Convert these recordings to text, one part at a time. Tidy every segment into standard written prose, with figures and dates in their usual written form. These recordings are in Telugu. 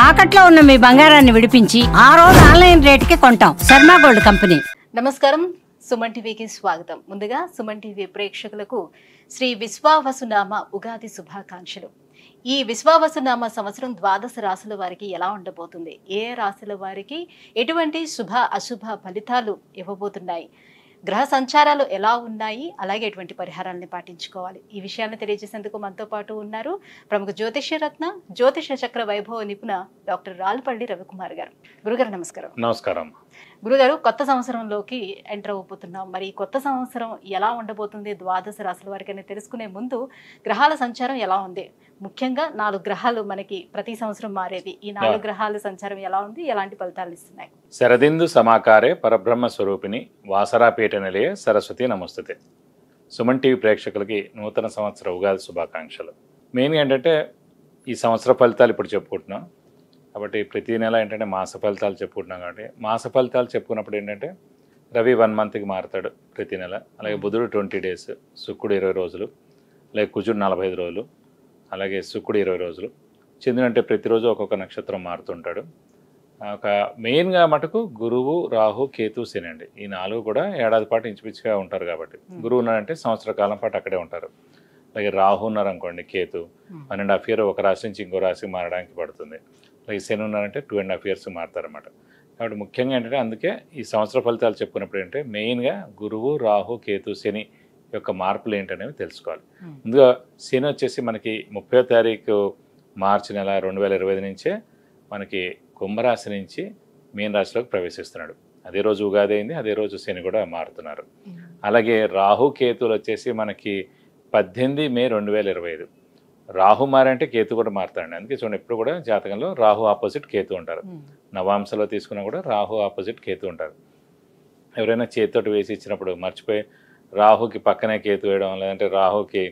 తాకట్లో ఉన్న మీ బంగారాన్ని విడిపించి ఆ రోజు ఆన్లైన్ రేటుకి కొంటాం. Sharma gold company. నమస్కారం, సుమన్ టీవీకి స్వాగతం. ముందుగా సుమన్ టీవీ ప్రేక్షకులకు శ్రీ విశ్వావసునామ ఉగాది శుభాకాంక్షలు. ఈ విశ్వావసునామ సంవత్సరం ద్వాదశ రాశుల వారికి ఎలా ఉండబోతుంది, ఏ రాశుల వారికి ఎటువంటి శుభ అశుభ ఫలితాలు ఇవ్వబోతున్నాయి, గ్రహ సంచారాలు ఎలా ఉన్నాయి, అలాగే ఎటువంటి పరిహారాలను పాటించుకోవాలి, ఈ విషయాన్ని తెలియజేసేందుకు మనతో పాటు ఉన్నారు ప్రముఖ జ్యోతిష్య రత్న జ్యోతిష చక్ర వైభవ నిపుణ డాక్టర్ రాల్పల్లి రవికుమార్ గారు. గురుగారు నమస్కారం. నమస్కారం. గురుగారు, కొత్త సంవత్సరంలోకి ఎంటర్ అవ్వబోతున్నాం. మరి కొత్త సంవత్సరం ఎలా ఉండబోతుంది ద్వాదశ రాశుల వారికి అని తెలుసుకునే ముందు గ్రహాల సంచారం ఎలా ఉంది, ముఖ్యంగా 4 గ్రహాలు మనకి ప్రతి సంవత్సరం మారేది, ఈ 4 గ్రహాల సంచారం ఎలా ఉంది, ఎలాంటి ఫలితాలు ఇస్తున్నాయి? శరదిందు సమాకారే పరబ్రహ్మ స్వరూపిణి వాసరాపీఠ నిలయ సరస్వతి నమస్తుతే. సుమన్ టీవీ ప్రేక్షకులకి నూతన సంవత్సర ఉగాది శుభాకాంక్షలు. మెయిన్గా ఏంటంటే ఈ సంవత్సర ఫలితాలు ఇప్పుడు చెప్పుకుంటున్నాం కాబట్టి ప్రతి నెల ఏంటంటే మాస ఫలితాలు చెప్పుకుంటున్నాం కాబట్టి మాస ఫలితాలు చెప్పుకున్నప్పుడు ఏంటంటే రవి 1 మంత్కి మారుతాడు ప్రతి నెల, అలాగే బుధుడు 20 డేస్, శుక్రుడు 20 రోజులు, అలాగే కుజుడు 45 రోజులు, అలాగే శుక్రుడు 20 రోజులు, చంద్రుడు అంటే ప్రతిరోజు ఒక్కొక్క నక్షత్రం మారుతుంటాడు. ఒక మెయిన్గా మటుకు గురువు, రాహు, కేతు, శని అండి. ఈ 4 కూడా ఏడాది పాటు ఇంచుమించుగా ఉంటారు కాబట్టి గురువు ఉన్నారంటే సంవత్సర కాలం పాటు అక్కడే ఉంటారు. అలాగే రాహు ఉన్నారనుకోండి, కేతు 1.5 ఇయర్ ఒక రాశి నుంచి ఇంకో రాశికి మారడానికి పడుతుంది. అలాగే శని ఉన్నారంటే 2.5 ఇయర్స్ మారుతారన్నమాట. కాబట్టి ముఖ్యంగా ఏంటంటే అందుకే ఈ సంవత్సర ఫలితాలు చెప్పుకున్నప్పుడు ఏంటంటే మెయిన్గా గురువు, రాహు, కేతు, శని యొక్క మార్పులు ఏంటనేవి తెలుసుకోవాలి. ముందుగా శని వచ్చేసి మనకి 30వ తారీఖు మార్చి నెల 2025 నుంచే మనకి కుంభరాశి నుంచి మీన రాశిలోకి ప్రవేశిస్తున్నాడు. అదే రోజు ఉగాది అయింది, అదే రోజు శని కూడా మారుతున్నారు. అలాగే రాహు, కేతులు వచ్చేసి మనకి 18 మే 2025. రాహు మారంటే కేతు కూడా మారుతాడండి. అందుకే చూడండి ఎప్పుడు కూడా జాతకంలో రాహు ఆపోజిట్ కేతు ఉంటారు. నవాంశలో తీసుకున్నా కూడా రాహు ఆపోజిట్ కేతు ఉంటారు. ఎవరైనా చేతితోటి వేసి ఇచ్చినప్పుడు మర్చిపోయి రాహుకి పక్కనే కేతు వేయడం, లేదంటే రాహుకి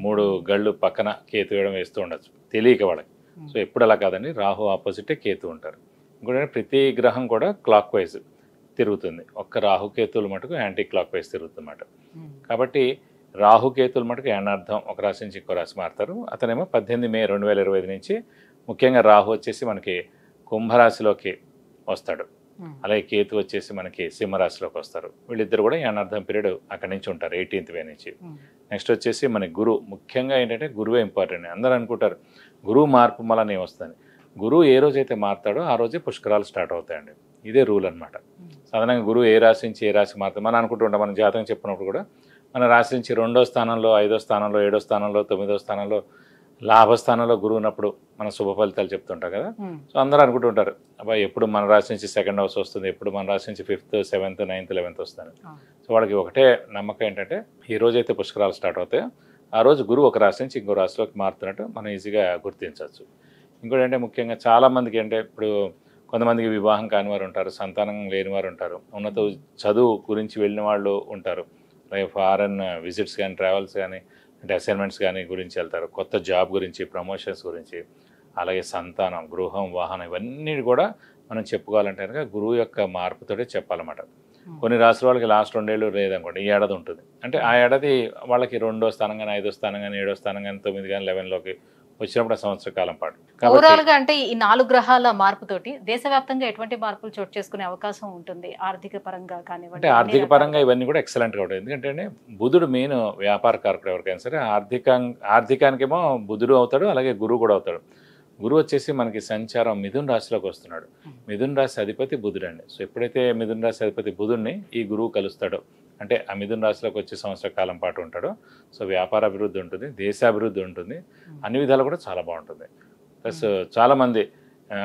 3 గళ్ళు పక్కన కేతు వేయడం వేస్తూ ఉండొచ్చు తెలియక వాళ్ళకి. సో ఎప్పుడు అలా కాదండి, రాహు ఆపోజిటే కేతు ఉంటారు. ఇంకోటి ప్రతి గ్రహం కూడా క్లాక్ వైజ్ తిరుగుతుంది, ఒక్క రాహుకేతువులు మటుకు యాంటీ క్లాక్ వైజ్ తిరుగుతుందన్నమాట. కాబట్టి రాహుకేతువులు మటుకు ఏనార్థం ఒక రాశి నుంచి ఇంకో రాశి మారుతారు. అతనేమో 18 మే 2025 నుంచి ముఖ్యంగా రాహు వచ్చేసి మనకి కుంభరాశిలోకి వస్తాడు, అలాగే కేతు వచ్చేసి మనకి సింహరాశిలోకి వస్తారు. వీళ్ళిద్దరు కూడా ఏనార్థం పీరియడ్ అక్కడి నుంచి ఉంటారు 18th మే నుంచి. నెక్స్ట్ వచ్చేసి మన గురువు, ముఖ్యంగా ఏంటంటే గురువే ఇంపార్టెంట్. అందరూ అనుకుంటారు గురువు మార్పు మళ్ళీ వస్తుంది. గురువు ఏ రోజైతే మారుతాడో ఆ రోజే పుష్కరాలు స్టార్ట్ అవుతాయండి. ఇదే రూల్ అనమాట. సాధారణంగా గురువు ఏ రాశి నుంచి ఏ రాశి మారుతాడు మనం అనుకుంటుంటాం. మన జాతకం చెప్పినప్పుడు కూడా మన రాశి నుంచి 2వ స్థానంలో, 5వ స్థానంలో, 7వ స్థానంలో, 9వ స్థానంలో, లాభస్థానంలో గురువు ఉన్నప్పుడు మన శుభ ఫలితాలు చెప్తుంటాం కదా. సో అందరూ అనుకుంటుంటారు అబ్బాయి ఎప్పుడు మన రాశి నుంచి 2nd హౌస్ వస్తుంది, ఎప్పుడు మన రాశి నుంచి 5th, 7th, 9th, 11th వస్తుంది. సో వాళ్ళకి ఒకటే నమ్మకం ఏంటంటే ఈ రోజైతే పుష్కరాలు స్టార్ట్ అవుతాయో ఆ రోజు గురువు ఒక రాశి నుంచి ఇంకో రాశిలోకి మారుతున్నట్టు మనం ఈజీగా గుర్తించవచ్చు. ఇంకోటి అంటే ముఖ్యంగా చాలామందికి అంటే ఇప్పుడు కొంతమందికి వివాహం కాని వారు ఉంటారు, సంతానం లేని వారు ఉంటారు, ఉన్నత చదువు గురించి వెళ్ళిన వాళ్ళు ఉంటారు, అలాగే ఫారెన్ విజిట్స్ కానీ, ట్రావెల్స్ కానీ, అంటే అసైన్మెంట్స్ కానీ గురించి వెళ్తారు, కొత్త జాబ్ గురించి, ప్రమోషన్స్ గురించి, అలాగే సంతానం, గృహం, వాహనం ఇవన్నీ కూడా మనం చెప్పుకోవాలంటే కనుక గురువు యొక్క మార్పుతోటే చెప్పాలన్నమాట. కొన్ని రాష్ట్రాల వాళ్ళకి లాస్ట్ 2 ఏళ్ళు లేదనుకోండి, ఈ ఏడాది ఉంటుంది అంటే ఆ ఏడాది వాళ్ళకి 2వ స్థానం కానీ, 5వ స్థానం కానీ, 7వ స్థానం కానీ, 9 కానీ, 11లోకి వచ్చినప్పుడు ఆ సంవత్సర కాలం పాటు. ఓవరాల్ గా అంటే ఈ 4 గ్రహాల మార్పుతోటి దేశవ్యాప్తంగా ఎటువంటి మార్పులు చోటు చేసుకునే అవకాశం ఉంటుంది? ఆర్థిక పరంగా కానివ్వండి, అంటే ఆర్థిక పరంగా ఇవన్నీ కూడా ఎక్సలెంట్గా ఉంటుంది. ఎందుకంటే బుధుడు మెయిన్ వ్యాపార కారకుడు ఎవరికైనా సరే. ఆర్థికానికేమో బుధుడు అవుతాడు, అలాగే గురువు కూడా అవుతాడు. గురువు వచ్చేసి మనకి సంచారం మిథున రాశిలోకి వస్తున్నాడు. మిథున రాశి అధిపతి బుధుడు అండి. సో ఎప్పుడైతే మిథున రాశి అధిపతి బుధుడిని ఈ గురువు కలుస్తాడో అంటే ఆ మిథున రాశిలోకి వచ్చే సంవత్సర కాలం పాటు ఉంటాడో సో వ్యాపార అభివృద్ధి ఉంటుంది, దేశాభివృద్ధి ఉంటుంది, అన్ని విధాలు కూడా చాలా బాగుంటుంది. ప్లస్ చాలామంది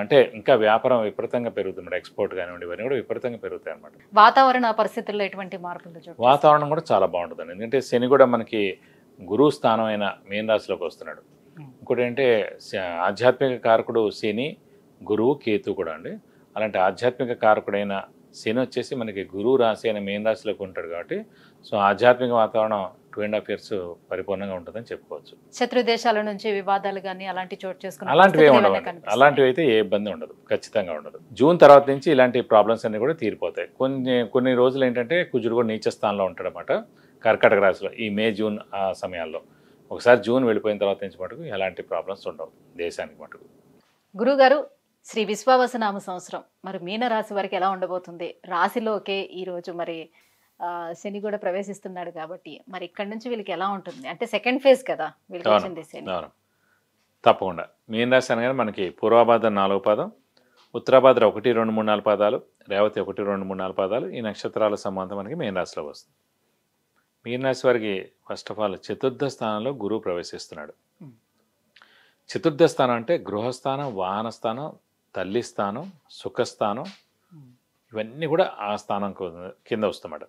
అంటే ఇంకా వ్యాపారం విపరీతంగా పెరుగుతుంది, ఎక్స్పోర్ట్ కానివ్వండి ఇవన్నీ కూడా విపరీతంగా పెరుగుతాయి అనమాట. వాతావరణ పరిస్థితుల్లో ఎటువంటి మార్పులు? వాతావరణం కూడా చాలా బాగుంటుందండి. ఎందుకంటే శని కూడా మనకి గురువు స్థానం అయిన మీన రాశిలోకి వస్తున్నాడు. ఇంకోటి ఏంటంటే ఆధ్యాత్మిక కారకుడు శని, గురువు, కేతు కూడా అండి. అలాంటి ఆధ్యాత్మిక కారకుడైన శని వచ్చేసి మనకి గురువు రాశి అయిన మీన రాశిలోకి ఉంటాడు కాబట్టి సో ఆధ్యాత్మిక వాతావరణం 2.5 ఇయర్స్ పరిపూర్ణంగా ఉంటుందని చెప్పుకోవచ్చు. శత్రు దేశాల నుంచి వివాదాలు కానీ అలాంటి చోటు చేసుకుని అలాంటివి అయితే ఏ ఇబ్బంది ఉండదు, ఖచ్చితంగా ఉండదు. జూన్ తర్వాత నుంచి ఇలాంటి ప్రాబ్లమ్స్ అన్ని కూడా తీరిపోతాయి. కొన్ని రోజులు ఏంటంటే కుజుడు కూడా నీచ స్థానంలో ఉంటాడు అన్నమాట కర్కాటక రాశిలో ఈ మే, జూన్ ఆ సమయాల్లో. ఒకసారి జూన్ వెళ్ళిపోయిన తర్వాత నుంచి మటుకు ఎలాంటి ప్రాబ్లమ్స్ ఉండవు దేశానికి మటుకు. గురుగారు, శ్రీ విశ్వావసనామ సంవత్సరం మరి మీన రాశి వారికి ఎలా ఉండబోతుంది? రాశిలోకే ఈరోజు మరి శని కూడా ప్రవేశిస్తున్నాడు కాబట్టి మరి ఇక్కడి నుంచి వీళ్ళకి ఎలా ఉంటుంది? అంటే సెకండ్ ఫేజ్ కదా వీళ్ళకి వచ్చింది శని. తప్పకుండా మీన రాశి అనగానే మనకి పూర్వాభాద్ర 4వ పాదం, ఉత్తరాభాద్ర 1, 2, 3, 4 పాదాలు, రేవతి 1, 2, 3, 4 పాదాలు, ఈ నక్షత్రాల సంబంధం మనకి మీన రాశిలో వస్తుంది. మీన రాశి వారికి ఫస్ట్ ఆఫ్ ఆల్ చతుర్థ స్థానంలో గురువు ప్రవేశిస్తున్నాడు. చతుర్థ స్థానం అంటే గృహస్థానం, వాహన స్థానం, తల్లి స్థానం, సుఖస్థానం, ఇవన్నీ కూడా ఆ స్థానం కింద వస్తామట.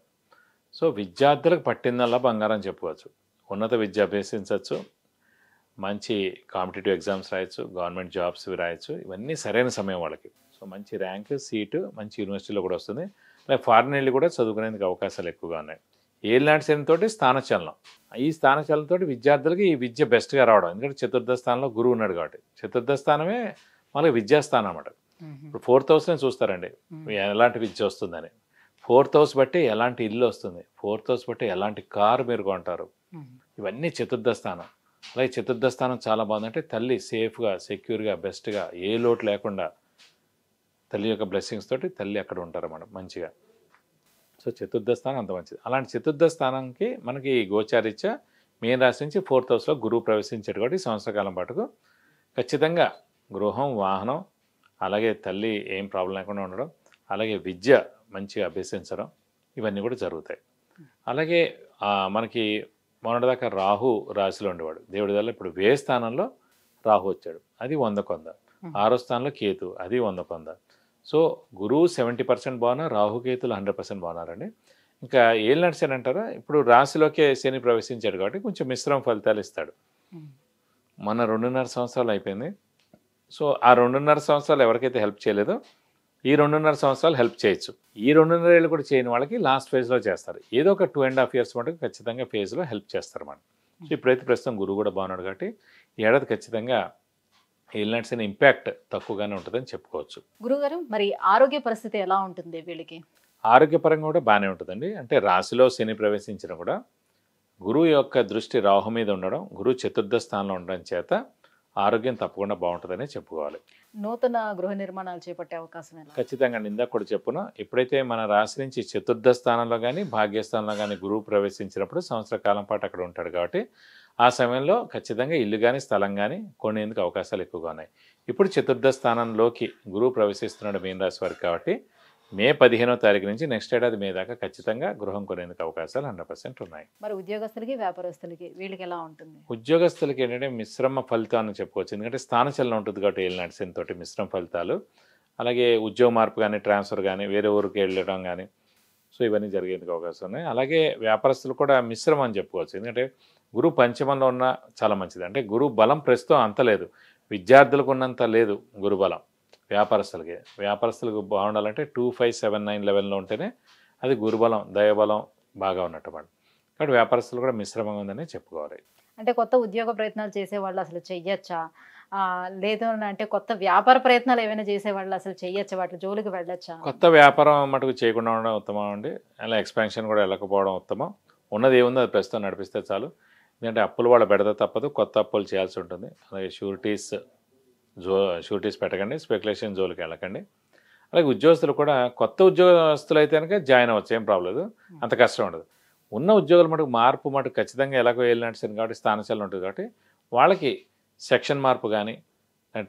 సో విద్యార్థులకు పట్టిందల్లా బంగారం చెప్పుకోవచ్చు. ఉన్నత విద్య అభ్యసించవచ్చు, మంచి కాంపిటేటివ్ ఎగ్జామ్స్ రాయొచ్చు, గవర్నమెంట్ జాబ్స్ రాయొచ్చు, ఇవన్నీ సరైన సమయం వాళ్ళకి. సో మంచి ర్యాంక్, సీటు మంచి యూనివర్సిటీలో కూడా వస్తుంది. అలాగే ఫారిన్ వెళ్ళి కూడా చదువుకునేందుకు అవకాశాలు ఎక్కువగా ఉన్నాయి. ఏలినాటి శనితో స్థానచలనం, ఈ స్థానచలనంతో విద్యార్థులకి ఈ విద్య బెస్ట్గా రావడం. ఎందుకంటే చతుర్థ స్థానంలో గురువు ఉన్నాడు కాబట్టి చతుర్థ స్థానమే మనకి విద్యాస్థానం అన్నమాట. ఇప్పుడు 4th హౌస్నే చూస్తారండి ఎలాంటి విద్య వస్తుందని. 4th హౌస్ బట్టి ఎలాంటి ఇల్లు వస్తుంది, 4th హౌస్ బట్టి ఎలాంటి కారు మీరు కొంటారు, ఇవన్నీ చతుర్థ స్థానం. అలాగే చతుర్థ స్థానం చాలా బాగుందంటే తల్లి సేఫ్గా, సెక్యూర్గా, బెస్ట్గా, ఏ లోటు లేకుండా తల్లి యొక్క బ్లెస్సింగ్స్ తోటి తల్లి అక్కడ ఉంటారన్నమాట మంచిగా. సో చతుర్థ స్థానం అంత మంచిది. అలాంటి చతుర్థ స్థానానికి మనకి గోచారీత్యా మీన రాశి నుంచి 4th హౌస్లో గురువు ప్రవేశించాడు కాబట్టి సంవత్సర కాలం పాటుకు ఖచ్చితంగా గృహం, వాహనం, అలాగే తల్లి ఏం ప్రాబ్లం లేకుండా ఉండడం, అలాగే విద్య మంచిగా అభ్యసించడం, ఇవన్నీ కూడా జరుగుతాయి. అలాగే మనకి మొన్నటిదాకా రాహు రాశిలో ఉండేవాడు, దేవుడి వల్ల ఇప్పుడు వ్యయ స్థానంలో రాహు వచ్చాడు, అది 100 6వ స్థానంలో కేతు, అది 100. సో గురువు 70% బాగున్నారు, రాహుకేతులు 100% బాగున్నారండి. ఇంకా ఏళ్ళు నడిచాను అంటారా, ఇప్పుడు రాశిలోకే శని ప్రవేశించాడు కాబట్టి కొంచెం మిశ్రమ ఫలితాలు ఇస్తాడు. మన 2.5 సంవత్సరాలు అయిపోయింది. సో ఆ 2.5 సంవత్సరాలు ఎవరికైతే హెల్ప్ చేయలేదో ఈ 2.5 సంవత్సరాలు హెల్ప్ చేయొచ్చు. ఈ 2.5 ఏళ్ళు కూడా చేయని వాళ్ళకి లాస్ట్ ఫేజ్లో చేస్తారు. ఏదో ఒక 2.5 years మటుకు ఖచ్చితంగా ఫేజ్లో హెల్ప్ చేస్తారు మనం. సో ఇప్పుడైతే ప్రస్తుతం గురువు కూడా బాగున్నాడు కాబట్టి ఈ ఏడాది ఖచ్చితంగా ఏలినాటి శని ఇంపాక్ట్ తక్కువగానే ఉంటుందని చెప్పుకోవచ్చు. గురుగారు మరి ఆరోగ్య పరిస్థితి ఎలా ఉంటుంది వీళ్ళకి? ఆరోగ్యపరంగా కూడా బాగానే ఉంటుందండి. అంటే రాశిలో శని ప్రవేశించిన కూడా గురువు యొక్క దృష్టి రాహు మీద ఉండడం, గురువు చతుర్థ స్థానంలో ఉండడం చేత ఆరోగ్యం తప్పకుండా బాగుంటుందనే చెప్పుకోవాలి. నూతన గృహ నిర్మాణాలు చేపట్టే అవకాశం ఖచ్చితంగా ఇందాక కూడా చెప్పున, ఎప్పుడైతే మన రాశి నుంచి చతుర్థ స్థానంలో కానీ భాగ్యస్థానంలో కానీ గురువు ప్రవేశించినప్పుడు సంవత్సర కాలం పాటు అక్కడ ఉంటాడు కాబట్టి ఆ సమయంలో ఖచ్చితంగా ఇల్లు కానీ స్థలం కానీ కొనేందుకు అవకాశాలు ఎక్కువగా ఉన్నాయి. ఇప్పుడు చతుర్థ స్థానంలోకి గురువు ప్రవేశిస్తున్నాడు మీన రాశి వారికి కాబట్టి మే 15వ తారీఖు నుంచి నెక్స్ట్ ఏడాది మే దాకా ఖచ్చితంగా గృహం కొనేందుకు అవకాశాలు 100% ఉన్నాయి. మరి ఉద్యోగస్తులకి, వ్యాపారస్తులకి వీళ్ళకి ఎలా ఉంటుంది? ఉద్యోగస్తులకి ఏంటంటే మిశ్రమ ఫలితాలను చెప్పుకోవచ్చు. ఎందుకంటే స్థానచలనం ఉంటుంది కాబట్టి ఏలినాటి శనితోటి మిశ్రమ ఫలితాలు. అలాగే ఉద్యోగ మార్పు కానీ, ట్రాన్స్ఫర్ కానీ, వేరే ఊరికి వెళ్ళడం కానీ, సో ఇవన్నీ జరిగేందుకు అవకాశం ఉన్నాయి. అలాగే వ్యాపారస్తులు కూడా మిశ్రమం అని చెప్పుకోవచ్చు. ఎందుకంటే గురువు పంచమంలో ఉన్న చాలా మంచిది. అంటే గురువు బలం ప్రస్తుతం అంత లేదు, విద్యార్థులకు ఉన్నంత లేదు గురుబలం. వ్యాపారస్తులకు బాగుండాలంటే 2, 5, 7, 9 లెవెల్లో ఉంటేనే అది గురుబలం, దైవబలం బాగా ఉన్నట్టు మాట. కాబట్టి వ్యాపారస్తులు కూడా మిశ్రమంగా ఉందని చెప్పుకోవాలి. అంటే కొత్త ఉద్యోగ ప్రయత్నాలు చేసేవాళ్ళు అసలు చెయ్యొచ్చా, లేదు అంటే కొత్త వ్యాపార ప్రయత్నాలు ఏమైనా చేసేవాళ్ళు అసలు చెయ్యొచ్చా, వాటి జోలికి వెళ్ళొచ్చా? కొత్త వ్యాపారం మటుకు చేయకుండా ఉండడం ఉత్తమం అండి. అలా ఎక్స్పాన్షన్ కూడా వెళ్ళకపోవడం ఉత్తమం. ఉన్నది ఏముందో అది ప్రస్తుతం నడిపిస్తే చాలు. ఎందుకంటే అప్పులు వాళ్ళ బెడద తప్పదు, కొత్త అప్పులు చేయాల్సి ఉంటుంది. అలాగే షూరిటీస్ పెట్టకండి, స్పెక్యులేషన్ జోలికి వెళ్ళకండి. అలాగే ఉద్యోగస్తులు కూడా కొత్త ఉద్యోగస్తులు అయితే కనుక జాయిన్ అవ్వచ్చు, ఏం ప్రాబ్లం లేదు, అంత కష్టం ఉండదు. ఉన్న ఉద్యోగుల మటుకు మార్పు మటుకు ఖచ్చితంగా ఎలాగో వెళ్ళినట్టు సరే కాబట్టి స్థానచలనం ఉంటుంది కాబట్టి వాళ్ళకి సెక్షన్ మార్పు కానీ,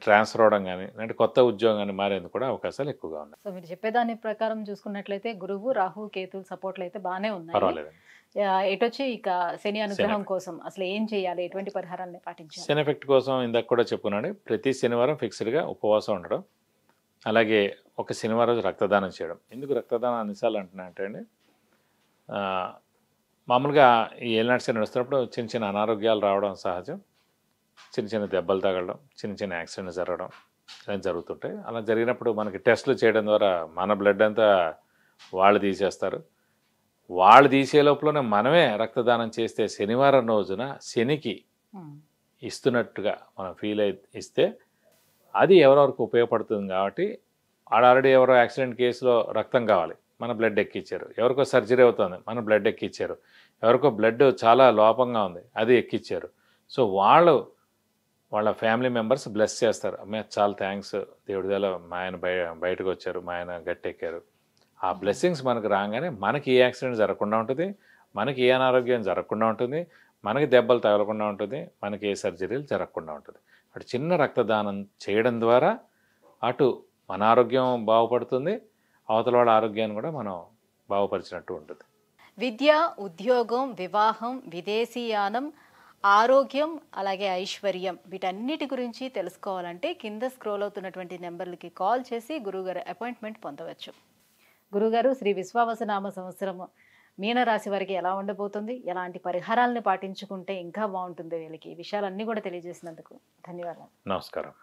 ట్రాన్స్ఫర్ అవడం కానీ, అంటే కొత్త ఉద్యోగం కానీ మారేందుకు కూడా అవకాశాలు ఎక్కువగా ఉన్నాయి. సో మీరు చెప్పేదాని ప్రకారం చూసుకున్నట్లయితే గురువు, రాహు, కేతుల సపోర్ట్లు అయితే బాగానే ఉన్నాయి. పర్వాలేదు. ఎటొచ్చి ఇక శని అనుగ్రహం కోసం అసలు ఏం చేయాలి, ఎటువంటి పరిహారాన్ని పాటించాలి? శని ఎఫెక్ట్ కోసం ఇందాక కూడా చెప్పుకున్నాడు, ప్రతి శనివారం ఫిక్స్డ్గా ఉపవాసం ఉండడం, అలాగే ఒక శనివారం రోజు రక్తదానం చేయడం. ఎందుకు రక్తదానం అన్నిసార్లు అంటున్నా అంటే అండి, మామూలుగా ఈ ఏలినాటి శని నడుస్తున్నప్పుడు చిన్న చిన్న అనారోగ్యాలు రావడం సహజం. చిన్న చిన్న దెబ్బలు తగలడం, చిన్న చిన్న యాక్సిడెంట్స్ జరగడం ఇలాంటి జరుగుతుంటాయి. అలా జరిగినప్పుడు మనకి టెస్టులు చేయడం ద్వారా మన బ్లడ్ అంతా వాళ్ళు తీసేస్తారు. వాళ్ళు తీసే లోపలనే మనమే రక్తదానం చేస్తే శనివారం రోజున శనికి ఇస్తున్నట్టుగా మనం ఫీల్ ఇస్తే అది ఎవరెవరికి ఉపయోగపడుతుంది. కాబట్టి ఆల్రెడీ ఎవరో యాక్సిడెంట్ కేసులో రక్తం కావాలి, మన బ్లడ్ ఎక్కిచ్చారు. ఎవరికో సర్జరీ అవుతుంది, మన బ్లడ్ ఎక్కిచ్చారు. ఎవరికో బ్లడ్ చాలా లోపంగా ఉంది, అది ఎక్కిచ్చారు. సో వాళ్ళు వాళ్ళ ఫ్యామిలీ మెంబర్స్ బ్లెస్ చేస్తారు. అమ్మాయి చాలా థ్యాంక్స్, దేవుడి దయలో మా ఆయన బయటకు వచ్చారు, మా ఆయన గట్టెక్కారు. ఆ బ్లెస్సింగ్స్ మనకు రాగానే మనకి ఏ యాక్సిడెంట్ జరగకుండా ఉంటుంది, మనకి ఏ అనారోగ్యం జరగకుండా ఉంటుంది, మనకి దెబ్బలు తగలకుండా ఉంటుంది, మనకి ఏ సర్జరీలు జరగకుండా ఉంటుంది. అటు చిన్న రక్తదానం చేయడం ద్వారా అటు మన ఆరోగ్యం బాగుపడుతుంది, అవతల వాళ్ళ ఆరోగ్యాన్ని కూడా మనం బాగుపరిచినట్టు ఉంటుంది. విద్య, ఉద్యోగం, వివాహం, విదేశీయానం, ఆరోగ్యం, అలాగే ఐశ్వర్యం, వీటన్నిటి గురించి తెలుసుకోవాలంటే కింద స్క్రోల్ అవుతున్నటువంటి నెంబర్లకి కాల్ చేసి గురువుగారు అపాయింట్మెంట్ పొందవచ్చు. గురుగారు, శ్రీ విశ్వావసునామ సంవత్సరం మీనరాశి వారికి ఎలా ఉండబోతుంది, ఎలాంటి పరిహారాలను పాటించుకుంటే ఇంకా బాగుంటుంది వీళ్ళకి, ఈ విషయాలన్నీ కూడా తెలియజేసినందుకు ధన్యవాదాలు. నమస్కారం.